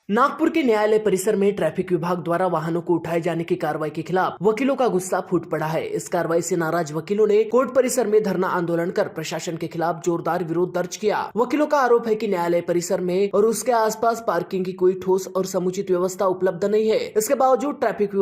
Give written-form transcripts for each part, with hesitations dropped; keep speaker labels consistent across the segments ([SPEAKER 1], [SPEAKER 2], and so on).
[SPEAKER 1] नागपुर के न्यायालय परिसर में ट्रैफिक विभाग द्वारा वाहनों को उठाए जाने की कार्रवाई के खिलाफ वकीलों का गुस्सा फूट पड़ा है। इस कार्रवाई से नाराज वकीलों ने कोर्ट परिसर में धरना आंदोलन कर प्रशासन के खिलाफ जोरदार विरोध दर्ज किया। वकीलों का आरोप है कि न्यायालय परिसर में और उसके आसपास पार्किंग की कोई ठोस और समुचित व्यवस्था उपलब्ध नहीं है। इसके बावजूद ट्रैफिक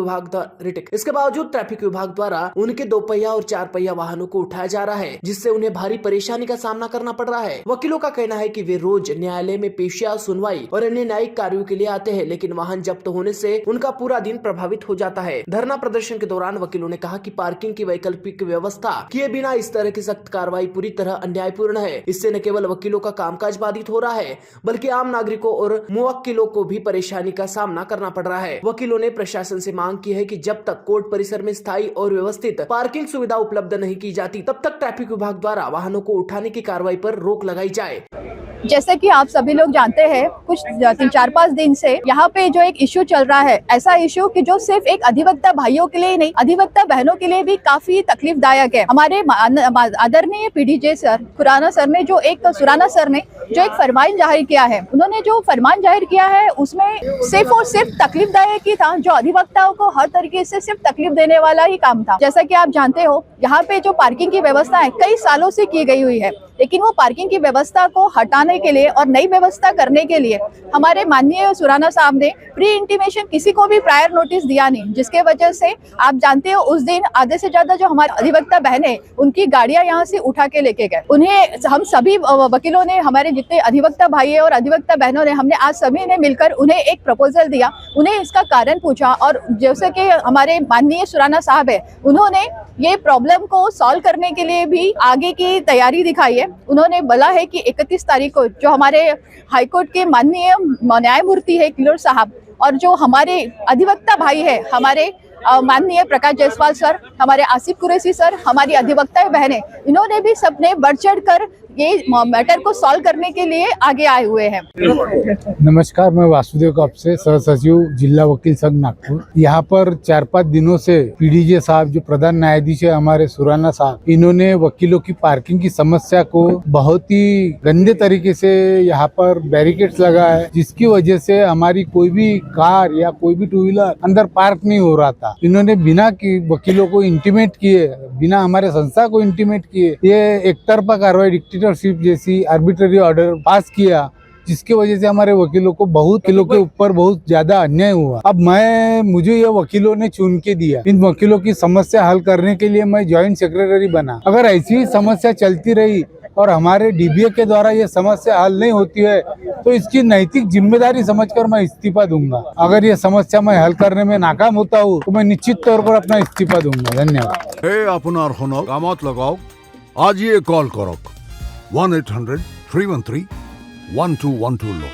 [SPEAKER 1] विभाग द्वारा उनके 2 पहिया और 4 पहिया वाहनों को उठाया जा रहा है, जिससे उन्हें भारी परेशानी का सामना करना पड़ रहा है। वकीलों का कहना है कि वे रोज न्यायालय में पेशिया, सुनवाई और अन्य न्यायिक कार्यों के लिए आते हैं, लेकिन वाहन जब्त होने से उनका पूरा दिन प्रभावित हो जाता है। धरना प्रदर्शन के दौरान वकीलों ने कहा कि पार्किंग की वैकल्पिक व्यवस्था किए बिना इस तरह की सख्त कार्रवाई पूरी तरह अन्यायपूर्ण है। इससे न केवल वकीलों का कामकाज बाधित हो रहा है, बल्कि आम नागरिकों और मुवक्किलों को भी परेशानी का सामना करना पड़ रहा है। वकीलों ने प्रशासन से मांग की है कि जब तक कोर्ट परिसर में स्थायी और व्यवस्थित पार्किंग सुविधा उपलब्ध नहीं की जाती, तब तक ट्रैफिक विभाग द्वारा वाहनों को उठाने की कार्रवाई पर रोक लगाई जाए।
[SPEAKER 2] जैसे कि आप सभी लोग जानते हैं, कुछ 3-4-5 दिन से यहाँ पे जो एक इश्यू चल रहा है, ऐसा इश्यू कि जो सिर्फ एक अधिवक्ता भाइयों के लिए नहीं, अधिवक्ता बहनों के लिए भी काफी तकलीफदायक है। हमारे आदरणीय पीडीजे सर सुराना सर ने जो एक फरमान जाहिर किया है, उन्होंने जो फरमान जाहिर किया है उसमें सिर्फ और सिर्फ तकलीफदायक ही था, जो अधिवक्ताओं को हर तरीके से सिर्फ तकलीफ देने वाला ही काम था। जैसा कि आप जानते हो, यहाँ पे जो पार्किंग की व्यवस्था है कई सालों से की गई हुई है, लेकिन वो पार्किंग की व्यवस्था को हटाने के लिए और नई व्यवस्था करने के लिए हमारे माननीय सुराना साहब ने प्री इंटीमेशन किसी को भी प्रायर नोटिस दिया नहीं, जिसके वजह से आप जानते हो उस दिन आधे से ज्यादा जो हमारे अधिवक्ता बहनें उनकी गाड़ियां यहाँ से उठा के लेके गए। उन्हें हम सभी वकीलों ने, हमारे जितने अधिवक्ता भाई है और अधिवक्ता बहनों ने, हमने आज सभी ने मिलकर उन्हें एक प्रपोजल दिया, उन्हें इसका कारण पूछा, और जैसे कि हमारे माननीय सुराना साहब है, उन्होंने ये प्रॉब्लम को सॉल्व करने के लिए भी आगे की तैयारी दिखाई है। उन्होंने बोला है कि 31 तारीख को जो हमारे हाईकोर्ट के माननीय न्यायमूर्ति है किलोर साहब, और जो हमारे अधिवक्ता भाई है, हमारे माननीय प्रकाश जायसवाल सर, हमारे आसिफ कुरैशी सर, हमारी अधिवक्ता बहनें, इन्होंने भी सबने बढ़ चढ़ कर ये मैटर को सॉल्व करने के लिए आगे आए हुए हैं।
[SPEAKER 3] नमस्कार, मैं वासुदेव कापसे, सह सचिव जिला वकील संघ नागपुर। यहाँ पर 4-5 दिनों से पीडीजे साहब, जो प्रधान न्यायाधीश है हमारे सुराना साहब, इन्होंने वकीलों की पार्किंग की समस्या को बहुत ही गंदे तरीके से यहाँ पर बैरिकेड्स लगा है, जिसकी वजह से हमारी कोई भी कार या कोई भी 2 व्हीलर अंदर पार्क नहीं हो रहा था। इन्होंने बिना वकीलों को इंटीमेट किए, बिना हमारे संस्था को इंटीमेट किए, ये एक तरफा कार्रवाई, डिक्टेटरशिप जैसी आर्बिट्ररी ऑर्डर पास किया, जिसकी वजह से हमारे वकीलों को के ऊपर बहुत ज्यादा अन्याय हुआ। अब मुझे ये वकीलों ने चुन के दिया, इन वकीलों की समस्या हल करने के लिए मैं ज्वाइंट सेक्रेटरी बना। अगर ऐसी ही समस्या चलती रही और हमारे डीबीए के द्वारा ये समस्या हल नहीं होती है, तो इसकी नैतिक जिम्मेदारी समझकर मैं इस्तीफा दूंगा। अगर ये समस्या मैं हल करने में नाकाम होता हूँ तो मैं निश्चित तौर पर अपना इस्तीफा दूंगा। धन्यवाद।
[SPEAKER 4] আপনার হনক কামত লগাওক, আজিয়ে কল করক 1-800-313-1212 লো।